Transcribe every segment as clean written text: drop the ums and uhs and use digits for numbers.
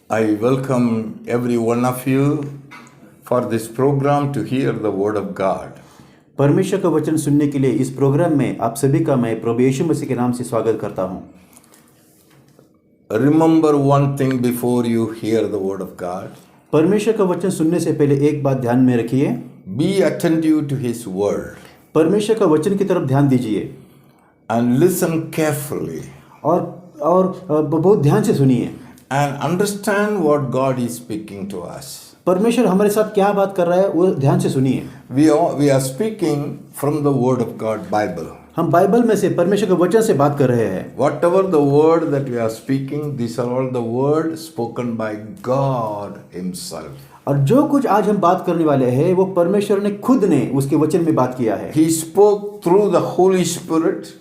I welcome every one of you for this program to hear the word of God. परमेश्वर का वचन सुनने के लिए इस प्रोग्राम में आप सभी का मैं प्रभु यीशु मसीह के नाम से स्वागत करता हूं। Remember one thing before you hear the word of God. परमेश्वर का वचन सुनने से पहले एक बात ध्यान में रखिए। Be attentive to His word परमेश्वर का वचन की तरफ ध्यान दीजिए and listen carefully और बहुत ध्यान से सुनिए and understand what God is speaking to us. परमेश्वर हमारे साथ क्या बात कर रहा है वो ध्यान से सुनिए। We are speaking from the word of God, Bible. हम बाइबल में से परमेश्वर के वचन से बात कर रहे हैं। Whatever the word that we are speaking, these are all the words spoken by God Himself. और जो कुछ आज हम बात करने वाले हैं वो परमेश्वर ने खुद ने उसके वचन में बात किया है। He spoke through the Holy Spirit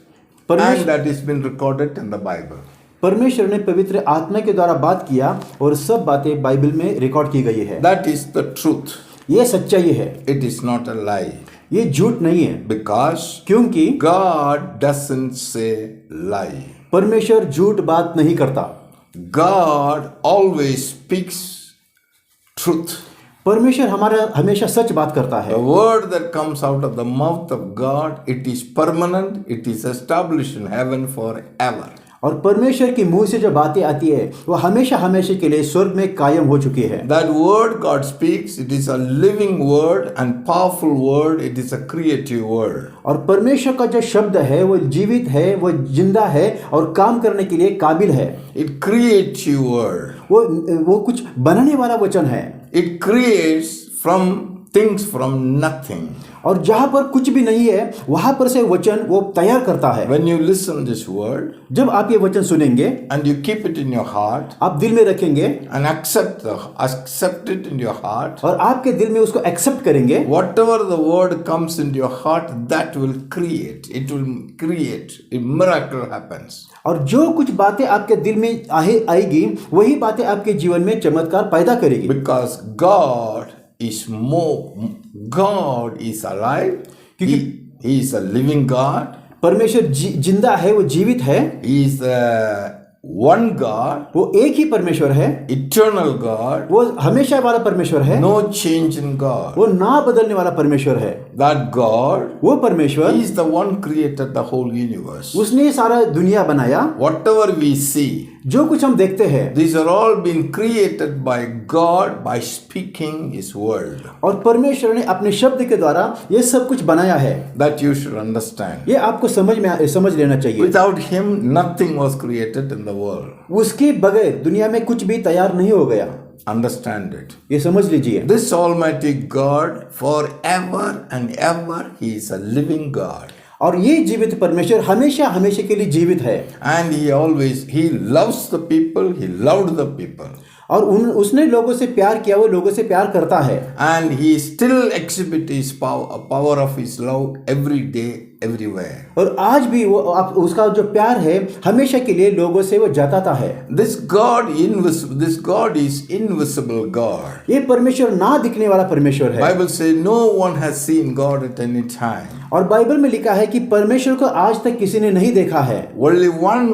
and that has been recorded in the Bible. परमेश्वर ने पवित्र आत्मा के द्वारा बात किया और सब बातें बाइबल में रिकॉर्ड की गई है। That is the truth. ये सच्चाई है। It is not a lie. ये झूठ नहीं है। Because क्योंकि God doesn't say lie. परमेश्वर झूठ बात नहीं करता। God always speaks truth. परमेश्वर हमारा हमेशा सच बात करता है। The word that comes out of the mouth of God, it is permanent, it is established in heaven forever. और परमेश्वर की मुंह से जो बातें आती है वो हमेशा हमेशा के लिए स्वर्ग में कायम हो चुकी है। That word God speaks, it is a living word and powerful word, it is a creative word. और परमेश्वर का जो शब्द है वो जीवित है, वो जिंदा है और काम करने के लिए काबिल है। It creative word. वो कुछ बनाने वाला वचन है। It creates things from nothing. और जहां पर कुछ भी नहीं है वहां पर से वचन वो तैयार करता है। When you listen this word, जब आप ये वचन सुनेंगे and you keep it in your heart, आप दिल में रखेंगे and accept it in your heart, और आपके दिल में उसको एक्सेप्ट करेंगे, whatever the word comes into your heart, that will create. It will create. A miracle happens. और जो कुछ बातें आपके दिल में आएगी वही बातें आपके जीवन में चमत्कार पैदा करेगी। Because God is alive. He is a living God. परमेश्वर जिंदा है, वो जीवित है। He is one God. वो एक ही परमेश्वर है। Eternal God. वो हमेशा वाला परमेश्वर है। No change in God. वो ना बदलने वाला परमेश्वर है। That God, वो परमेश्वर, He is the one created the whole universe. उसने सारा दुनिया बनाया। Whatever we see, जो कुछ हम देखते हैं, these are all been created by God by speaking His word. और परमेश्वर ने अपने शब्द के द्वारा ये सब कुछ बनाया है। That you should understand. ये आपको समझ लेना चाहिए। Without Him, nothing was created in the world. उसके बगैर दुनिया में कुछ भी तैयार नहीं हो गया। Understand it. ये समझ लीजिए। This Almighty God, forever and ever, He is a living God. और ये जीवित परमेश्वर हमेशा हमेशा के लिए जीवित है। And He loves the people. He loved the people. और उसने लोगों से प्यार किया, वो लोगों से प्यार करता है। And He still exhibits His power of His love every day, everywhere. और आज भी वो उसका जो प्यार है हमेशा के लिए लोगों से वो जताता है। This God is invisible God. ये परमेश्वर ना दिखने वाला परमेश्वर है। Bible says no one has seen God at any time. और बाइबल में लिखा है कि परमेश्वर को आज तक किसी ने नहीं देखा है। Only one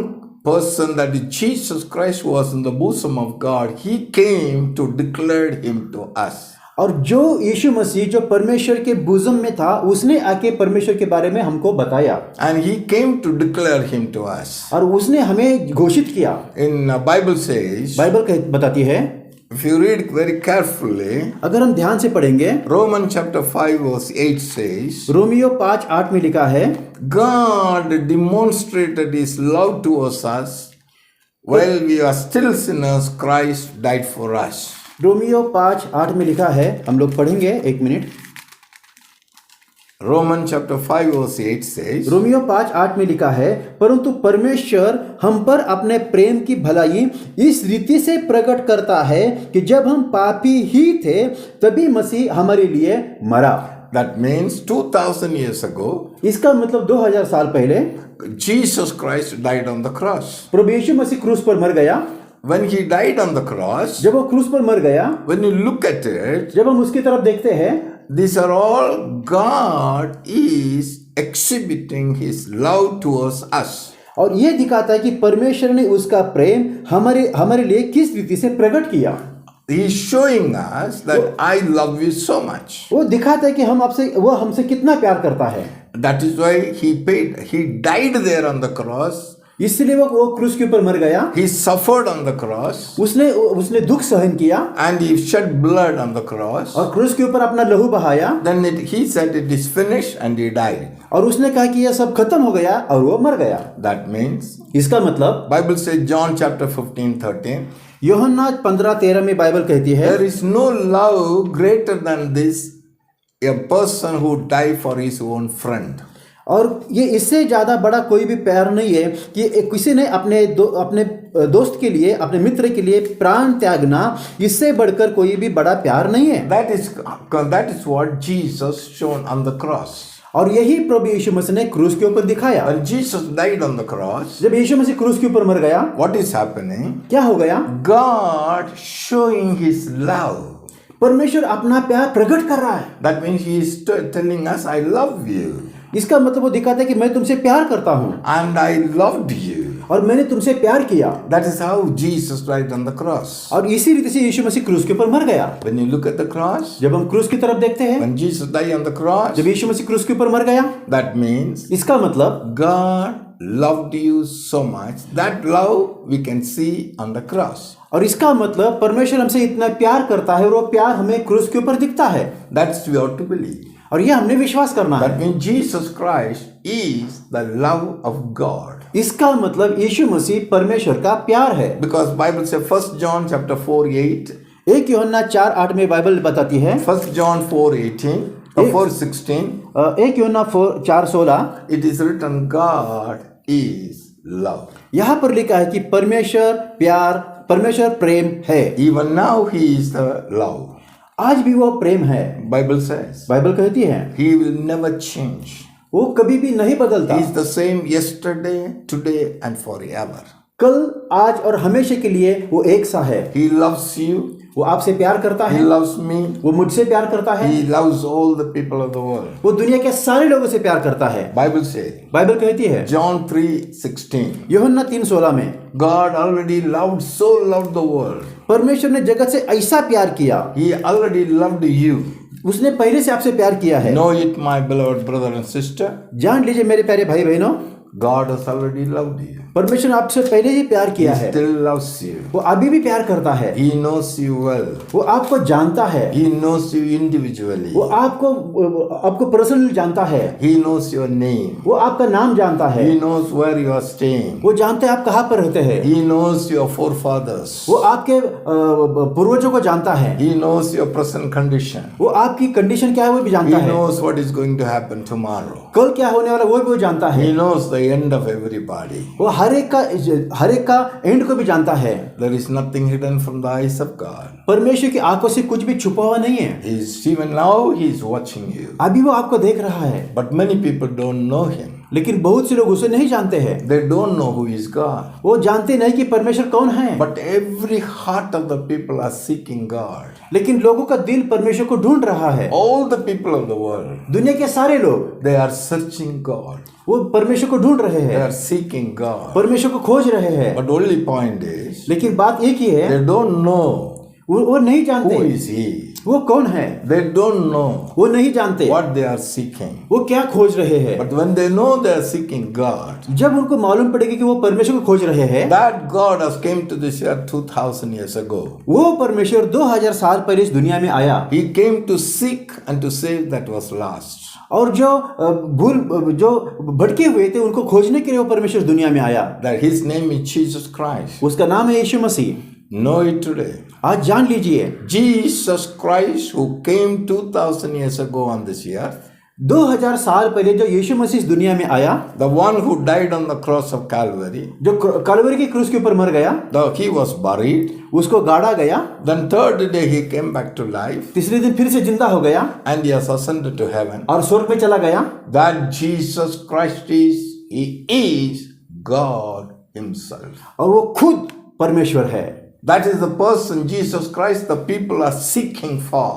person, that is Jesus Christ, was in the bosom of God. He came to declare Him to us. और जो यीशु मसीह जो परमेश्वर के बोझम में था उसने आके परमेश्वर के बारे में हमको बताया। And He came to declare Him to us. और उसने हमें घोषित किया। In Bible says, बाइबल बताती है, if you read very carefully, अगर हम ध्यान से पढ़ेंगे, Romans chapter 5 verse 8 says, Romeo 5:8 में लिखा है, God demonstrated His love towards us while we are still sinners. Christ died for us. Romeo 5:8 में लिखा है, हम लोग पढ़ेंगे, एक minute. Romans chapter 5 verse 8 says, Romeo 5:8 में लिखा है, परंतु परमेश्वर हम पर अपने प्रेम की भलाई इस रीति से प्रकट करता है कि जब हम पापी ही थे तभी मसीह हमारे लिए मरा। That means 2000 years ago, इसका मतलब 2000 साल पहले Jesus Christ died on the cross. प्रभु यीशु मसीह क्रूस पर मर गया। When He died on the cross, जब वो क्रूस पर मर गया, when you look at it, जब हम उसकी तरफ देखते हैं, these are all God is exhibiting His love towards us. और ये दिखाता है कि परमेश्वर ने उसका प्रेम हमारे हमारे लिए किस रीति से प्रकट किया। He is showing us that I love you so much. वो दिखाता है कि वो हमसे कितना प्यार करता है। That is why he died there on the cross. इसलिए वो क्रूस के ऊपर मर गया। He suffered on the cross. उसने दुख सहन किया And he shed blood on the cross. और क्रूस के ऊपर अपना लहू बहाया। Then he said it is finished and he died. और उसने कहा कि यह सब खत्म हो गया और वो मर गया। That means इसका मतलब Bible says John chapter 15:13. यूहन्ना 15:13 में बाइबल कहती है, There is no love greater than this, a person who died for his own friend. और ये इससे ज्यादा बड़ा कोई भी प्यार नहीं है कि किसी ने अपने दोस्त के लिए, अपने मित्र के लिए प्राण त्यागना, इससे बढ़कर कोई भी बड़ा प्यार नहीं है। That is what Jesus shown on the cross. और यही प्रभु यीशु मसीह ने क्रूस के ऊपर दिखाया। When Jesus died on the cross, जब यीशु मसीह क्रूस के ऊपर मर गया, what is happening? क्या हो गया? God showing his love. परमेश्वर अपना प्यार प्रकट कर रहा है। That means he is telling us, I love you. इसका मतलब वो दिखाता है कि मैं तुमसे प्यार करता हूँ And I loved you. और मैंने तुमसे प्यार किया। That is how Jesus died on the cross. और इसी रीति से यीशु मसीह क्रूस के ऊपर मर गया। When you look at the cross, जब हम क्रूस की तरफ देखते हैं, when Jesus died on the cross, जब यीशु मसीह क्रूस के ऊपर मर गया, that means इसका मतलब God loved you so much. That love we can see on the cross. और इसका मतलब परमेश्वर हमसे इतना प्यार करता है और वो प्यार हमें क्रूस के ऊपर दिखता है। That's we ought to believe. और ये हमने विश्वास करना है। That means Jesus Christ is the love of God. इसका मतलब यीशु मसीह परमेश्वर का प्यार है। Because Bible says 1 John chapter 4:8. 1 यूहन्ना 4:8 में बाइबल बताती है। 1 John 4:18 or 4:16. 1 यूहन्ना 4:16 It is written, God is love. यहाँ पर लिखा है कि परमेश्वर प्रेम है। Even now he is the love. आज भी वो प्रेम है। Bible says बाइबल कहती है he will never change. वो कभी भी नहीं बदलता। He is the same yesterday, today and forever. कल, आज और हमेशा के लिए वो एक सा है। He loves you. वो आपसे प्यार करता He है। loves me. वो मुझसे प्यार करता है। He loves all the people of the world. वो दुनिया के सारे लोगों से प्यार करता है। Bible says बाइबल कहती है John 3:16. यूहन्ना 3:16 में, God already loved the world. परमेश्वर ने जगत से ऐसा प्यार किया, He already loved you. उसने पहले से आपसे प्यार किया है। Know it, my beloved brother and sister. जान लीजिए मेरे प्यारे भाई बहनों, God has already loved you. परमेश्वर ने आपसे पहले ही प्यार He किया है। still loves you. वो अभी भी प्यार करता है। He knows you well. वो आपको जानता है। He knows you individually. वो आपको पर्सनली जानता है। He knows your name. वो आपका नाम जानता है। He knows where you are staying. वो जानते हैं आप कहाँ पर रहते हैं। He knows your forefathers. वो आपके पूर्वजों को जानता है। He knows your present condition. वो आपकी कंडीशन क्या है वो भी He जानता है। knows what is going to happen tomorrow. कल क्या होने वाला वो भी वो जानता है। He knows the end of everybody. वो हर एक का एंड को भी जानता है। There is nothing hidden from the eyes of God. परमेश्वर की आंखों से कुछ भी छुपा हुआ नहीं है। Even now he is watching you. अभी वो आपको देख रहा है। But many people don't know him. लेकिन बहुत से लोग उसे नहीं जानते हैं। They don't know who is God. वो जानते नहीं कि परमेश्वर कौन है। But every heart of the people are seeking God. लेकिन लोगों का दिल परमेश्वर को ढूंढ रहा है। All the people of the world, दुनिया के सारे लोग they are searching God. वो परमेश्वर को ढूंढ रहे They हैं, are seeking God. परमेश्वर को खोज रहे हैं। But only point is, लेकिन बात एक ही है, they don't know वो नहीं जानते who is he. वो कौन है। They don't know वो नहीं जानते what they are seeking. वो क्या खोज रहे हैं। But when they know they are seeking God, जब उनको मालूम पड़ेगा कि वो परमेश्वर को खोज रहे हैं, that God has came to this earth 2000 years ago. वो परमेश्वर 2000 साल पहले इस दुनिया में आया He came to seek and to save that was lost. और जो भटके हुए थे उनको खोजने के लिए वो परमेश्वर दुनिया में आया। That his name is Jesus Christ. उसका नाम है यीशु मसीह। Know it today. आज जान लीजिए, Jesus Christ who came 2000 years ago on this earth, 2000 साल पहले जो यीशु मसीह इस दुनिया में आया, the one who died on the cross of Calvary, जो कलवरी की क्रूस के ऊपर मर गया, he was buried. उसको गाड़ा गया, Then third day he came back to life तीसरे दिन फिर से जिंदा हो गया and he has ascended to heaven. और स्वर्ग में चला गया। That Jesus Christ he is God himself. और वो खुद परमेश्वर है। That is the person Jesus Christ the people are seeking for.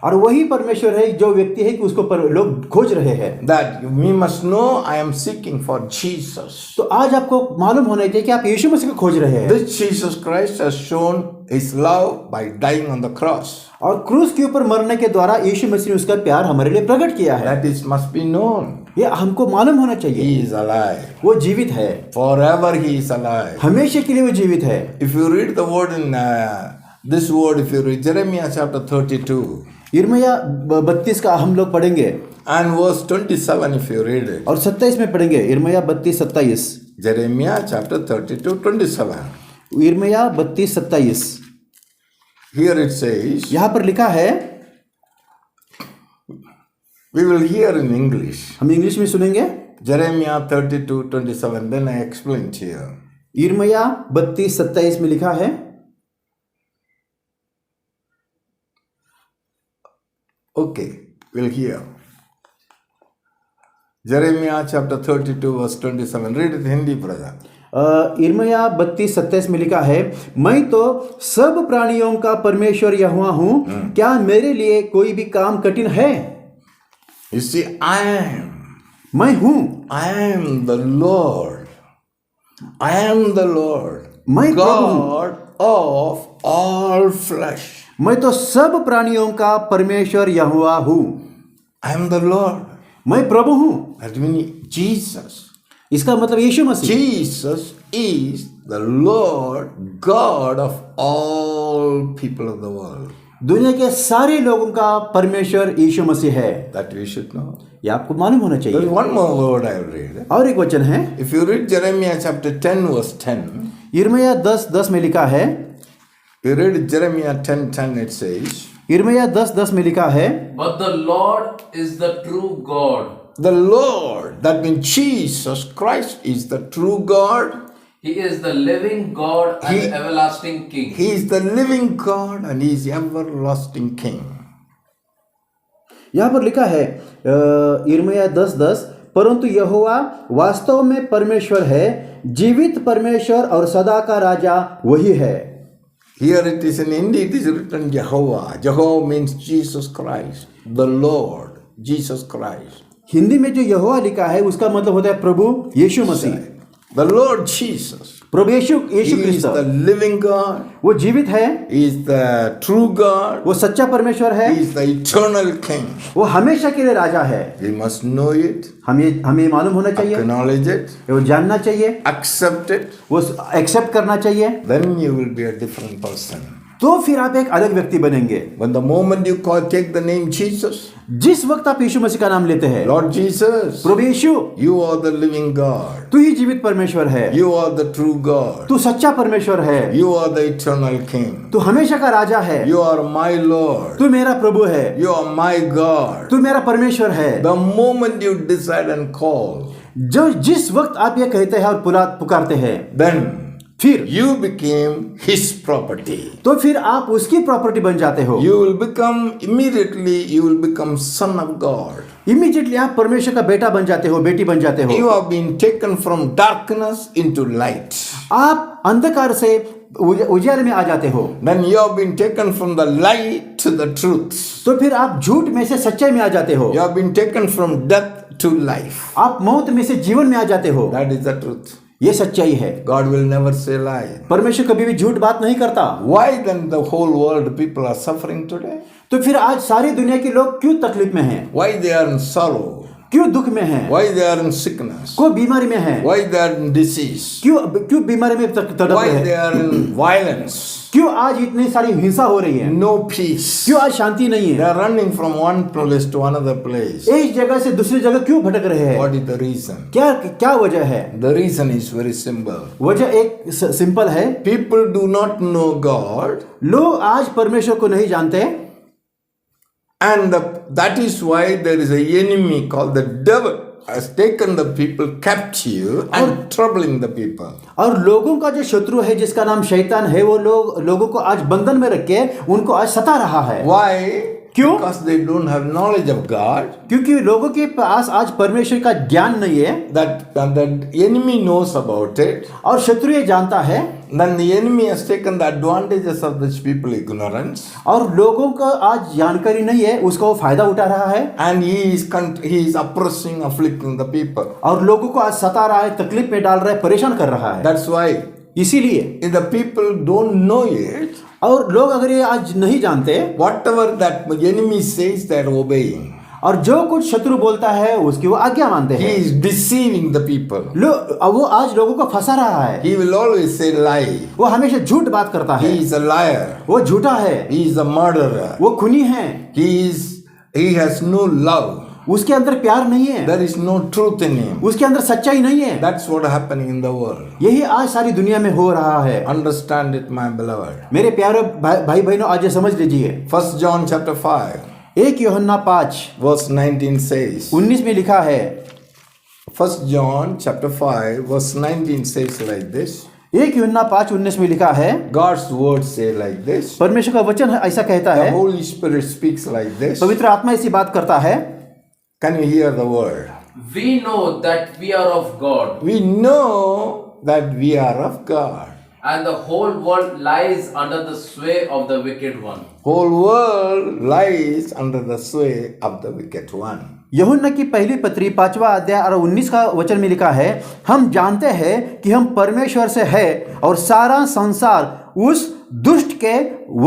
और वही परमेश्वर है जो व्यक्ति है कि उसको लोग खोज रहे हैं। That we must know I am seeking for Jesus. तो आज आपको मालूम होना चाहिए कि आप यीशु मसीह को खोज रहे हैं। This Jesus Christ has shown his love by dying on the cross. और क्रूस के ऊपर मरने के द्वारा यीशु मसीह ने उसका प्यार हमारे लिए प्रकट किया है। That is must be known. ये हमको मालूम होना चाहिए। He is alive. वो जीवित है, Forever he is alive. हमेशा के लिए वो जीवित है। If you read the word in this word, if you read Jeremiah chapter 32 यिर्मयाह 32 का हम लोग पढ़ेंगे and verse 27, if you read it. और 27 में पढ़ेंगे। यिर्मयाह 32-27। Jeremiah chapter 32:27. यिर्मयाह 32-27। Here it says, यहाँ पर लिखा है, we will hear in English. हम इंग्लिश में सुनेंगे। Jeremiah 32:27. Then I explain to you. यिर्मयाह 32-27 में लिखा है, Okay, we'll hear. Jeremiah chapter 32 verse 27. Read it Hindi, brother. यिर्मयाह 32-27 में लिखा है, मैं तो सब प्राणियों का परमेश्वर यहोवा हूँ, क्या मेरे लिए कोई भी काम कठिन है? You see, मैं हूँ, I am the Lord. I am the Lord, मैं प्रभु हूँ। God of all flesh. मैं तो सब प्राणियों का परमेश्वर यहोवा हूँ। I am the Lord. मैं प्रभु हूँ। That means Jesus. इसका मतलब यीशु मसीह। Jesus is the Lord God of all people of the world. दुनिया के सारे लोगों का परमेश्वर यीशु मसीह है। That we should know. ये आपको मालूम होना There is चाहिए। one more word I will read. और एक वचन है, If you read Jeremiah chapter 10 verse 10, यिर्मयाह 10:10 में लिखा है, you read Jeremiah 10:10, it says, यिर्मयाह 10:10 में लिखा है, But the Lord is the true God. the Lord, that means Jesus Christ is the true God. He is the living God and He- everlasting King. He is the living God and He is everlasting King. यहाँ पर लिखा है यिर्मयाह 10:10, परंतु यहोवा वास्तव में परमेश्वर है, जीवित परमेश्वर और सदा का राजा वही है। Here it is in Hindi, it is written Jehovah. Jehovah means Jesus Christ, the Lord, Jesus Christ. Hindi में जो यहोवा लिखा है उसका मतलब होता है प्रभु यीशु मसीह। The Lord Jesus. Prabhu Yeshu He is क्रिस्त, the living God. वो जीवित है, He is the true God. वो सच्चा परमेश्वर है, He is the eternal King. वो हमेशा के लिए राजा है। We must know it, हमें मालूम होना चाहिए, acknowledge it, वो जानना चाहिए, accept it. वो एक्सेप्ट करना चाहिए, Then you will be a different person. तो फिर आप एक अलग व्यक्ति बनेंगे। When the moment you take the name Jesus, जिस वक्त आप यीशु मसीह का नाम लेते हैं, Lord Jesus, Prabhu Yeshu, you are the living God. तू ही जीवित परमेश्वर है, You are the true God. तू सच्चा परमेश्वर है, You are the eternal King. तू हमेशा का राजा है, You are my Lord. तू मेरा प्रभु है, You are my God. तू मेरा परमेश्वर है। The moment you decide and call, जो जिस वक्त आप ये कहते हैं और पुकारते हैं, then फिर you became His property. तो फिर आप उसकी प्रॉपर्टी बन जाते हो। You will become, immediately you will become son of God. Immediately आप परमेश्वर का बेटा बन जाते हो, बेटी बन जाते हो। You have been taken from darkness into light. आप अंधकार से उजाले में आ जाते हो। Then you have been taken from the light to the truth. तो फिर आप झूठ में से सच्चाई में आ जाते हो। You have been taken from death to life. आप मौत में से जीवन में आ जाते हो। That is the truth. ये सच्चाई है। God will never say lie. परमेश्वर कभी भी झूठ बात नहीं करता। Why then the whole world people are suffering today? तो फिर आज सारी दुनिया के लोग क्यों तकलीफ में हैं? Why they are in sorrow? क्यों दुख में हैं? Why they are in sickness? क्यों बीमारी में हैं? Why they are in disease? क्यों बीमारी में तड़प Why रहे they हैं? are in violence? क्यों आज इतनी सारी हिंसा हो रही है? No peace. क्यों आज शांति नहीं They है? are running from one place to another place. एक जगह से दूसरी जगह क्यों भटक रहे हैं? What is the reason? क्या वजह है? The reason is very simple. वजह एक सिंपल है। People do not know God, लोग आज परमेश्वर को नहीं जानते, and that is why there is an enemy called the devil has taken the people captive and troubling the people. और लोगों का जो शत्रु है जिसका नाम शैतान है, वो लोगों को आज बंधन में रख के उनको आज सता रहा है। Why? क्यों? Because they don't have knowledge of God. क्योंकि लोगों के पास आज परमेश्वर का ज्ञान नहीं है That enemy knows about it. और शत्रु ये जानता है, Then the enemy has taken the advantages of these people ignorance, और लोगों को आज जानकारी नहीं है, उसका वो फायदा उठा रहा है and he is oppressing, afflicting the people. और लोगों को आज सता रहा है, तकलीफ में डाल रहा है, परेशान कर रहा है। That's why इसीलिए if the people don't know it, और लोग अगर ये आज नहीं जानते whatever that enemy says, they are obeying. और जो कुछ शत्रु बोलता है उसकी वो आज्ञा मानते He हैं। is deceiving the people. वो आज लोगों को फंसा रहा है, He will always say lie. वो हमेशा झूठ बात करता है, He is a liar. वो झूठा है, He is a murderer. वो खूनी है, He has no love. उसके अंदर प्यार नहीं है, There is no truth in him. उसके अंदर सच्चाई नहीं है। That's what happening in the world. यही आज सारी दुनिया में हो रहा है। Understand it, my beloved. मेरे प्यारे भाई बहनों, आज ये समझ लीजिए। 1 John chapter 5 1 यूहन्ना 5 verse 19 says. 19 में लिखा है, 1 John chapter 5 verse 19 says like this. 1 यूहन्ना 5:19 में लिखा है, God's word say like this. परमेश्वर का वचन ऐसा कहता The है, Holy Spirit speaks like this. पवित्र आत्मा ऐसी बात करता है। Can you hear the word? We know that we are of God, We know that we are of God. and the whole world lies under the sway of the wicked one. Whole world lies under the sway of the wicked one. यूहन्ना की पहली पत्री 5वां अध्याय और 19 का वचन में लिखा है, हम जानते हैं कि हम परमेश्वर से है और सारा संसार उस दुष्ट के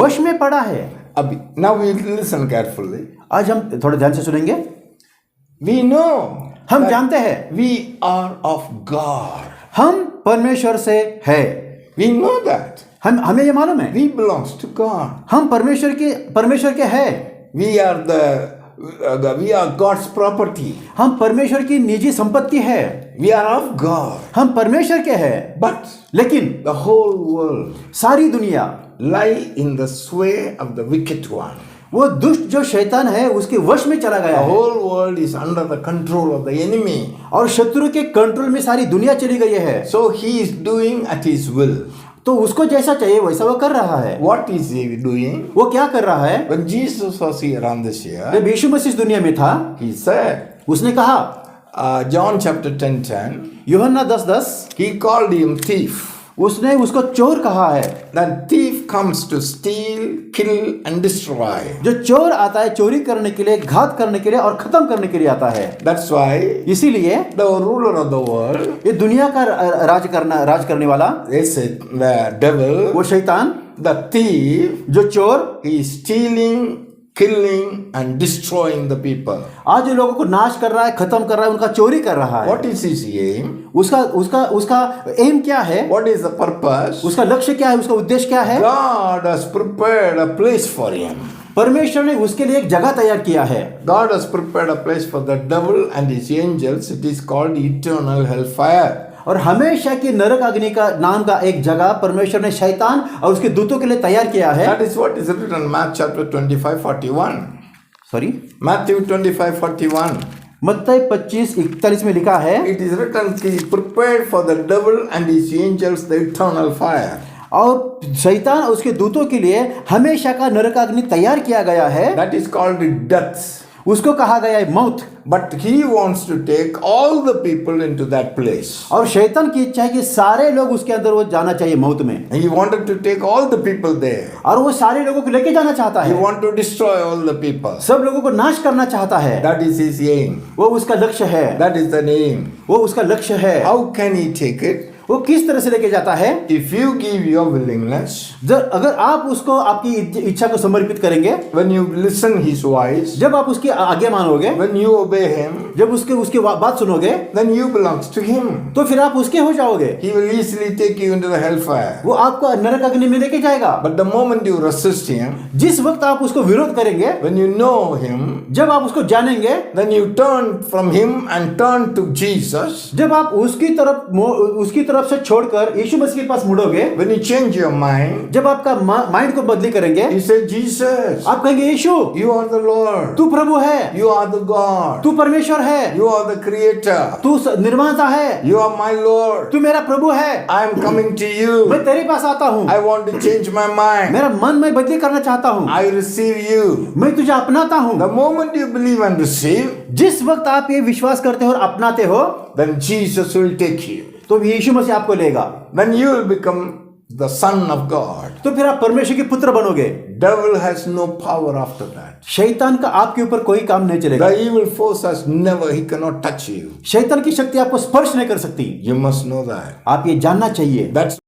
वश में पड़ा है। अभी now we listen carefully. आज हम थोड़ा ध्यान से सुनेंगे। We know हम that जानते हैं we are of God. हम परमेश्वर से है, We know that हमें ये मालूम है we belongs to God. हम परमेश्वर के है, We are God's property. हम परमेश्वर की निजी संपत्ति है, We are of God. हम परमेश्वर के है। But लेकिन the whole world सारी दुनिया lie in the sway of the wicked one. वो दुष्ट जो शैतान है उसके वश में चला गया The है whole world is under the control of the enemy. और शत्रु के कंट्रोल में सारी दुनिया चली गई है। So he is doing at his will. तो उसको जैसा चाहिए वैसा वो कर रहा है। What is he doing? वो क्या कर रहा है? When Jesus was here on this year, जब यीशु मसीह इस दुनिया में था, he said, उसने कहा, John chapter 10:10, यूहन्ना 10:10, he called him thief. उसने उसको चोर कहा है। That thief comes to steal, kill and destroy. जो चोर आता है चोरी करने के लिए, घात करने के लिए और खत्म करने के लिए आता है। That's why इसीलिए the ruler of the world, ये दुनिया का राज करने वाला, they said the devil, वो शैतान, the thief, जो चोर, he is stealing, killing and destroying the people. आज जो लोगों को नाश कर रहा है, खत्म कर रहा है, उनका चोरी कर रहा है। What is his aim? उसका एम क्या है? What is the purpose? उसका लक्ष्य क्या है? उसका उद्देश्य क्या है? God has prepared a place for him. परमेश्वर ने उसके लिए एक जगह तैयार किया है। God has prepared a place for the devil and his angels. It is called eternal hellfire. और हमेशा की नरक अग्नि का नाम का एक जगह परमेश्वर ने शैतान और उसके दूतों के लिए तैयार किया है। That is what is written in Matthew chapter 25:41. Sorry, Matthew 25:41. मत्ती 25:41 में लिखा है, It is written, he prepared for the devil and his angels the eternal fire. और शैतान और उसके दूतों के लिए हमेशा का नरक अग्नि तैयार किया गया है। That is called death. उसको कहा गया है मौत। But he wants to take all the people into that place. और शैतान की इच्छा है कि सारे लोग उसके अंदर वो जाना चाहिए मौत में, He wanted to take all the people there. और वो सारे लोगों को लेके जाना चाहता He है, wanted to destroy all the people. सब लोगों को नाश करना चाहता है। That is his aim. वो उसका लक्ष्य है, That is the aim. वो उसका लक्ष्य है। How can he take it? वो किस तरह से लेके जाता है? If you give your willingness, अगर आप उसको आपकी इच्छा को समर्पित करेंगे, when you listen his voice, जब आप उसकी आज्ञा मानोगे, when you obey him, जब उसके बात सुनोगे, then you belongs to him. तो फिर आप उसके हो जाओगे। He will easily take you into the hellfire. वो आपको नरक अग्नि में लेके जाएगा। But the moment you resist him, जिस वक्त आप उसको विरोध करेंगे, when you know him, जब आप उसको जानेंगे, then you turn from him and turn to Jesus. जब आप उसकी तरफ तरफ से छोड़कर यीशु मसीह के पास मुड़ोगे, when you change your mind, जब आपका माइंड को बदली करेंगे, you say, Jesus, आप कहेंगे यीशु you are the Lord, तू प्रभु है, you are the God, तू परमेश्वर है, you are the Creator, तू निर्माता है, you are my Lord. तू मेरा प्रभु है, I am coming to you. मैं तेरे पास आता हूँ, I want to change my mind. मेरा मन मैं बदली करना चाहता हूँ, I receive you. मैं तुझे अपनाता हूँ। The moment you believe and receive, जिस वक्त आप ये विश्वास करते हो और अपनाते हो, then Jesus will take you. तो यीशु मसीह आपको लेगा, Then you will become the son of God. तो फिर आप परमेश्वर के पुत्र बनोगे। Devil has no power after that. शैतान का आपके ऊपर कोई काम नहीं चलेगा। The evil force has never, he cannot touch you. शैतान की शक्ति आपको स्पर्श नहीं कर सकती। You must know that. आप ये जानना चाहिए। That's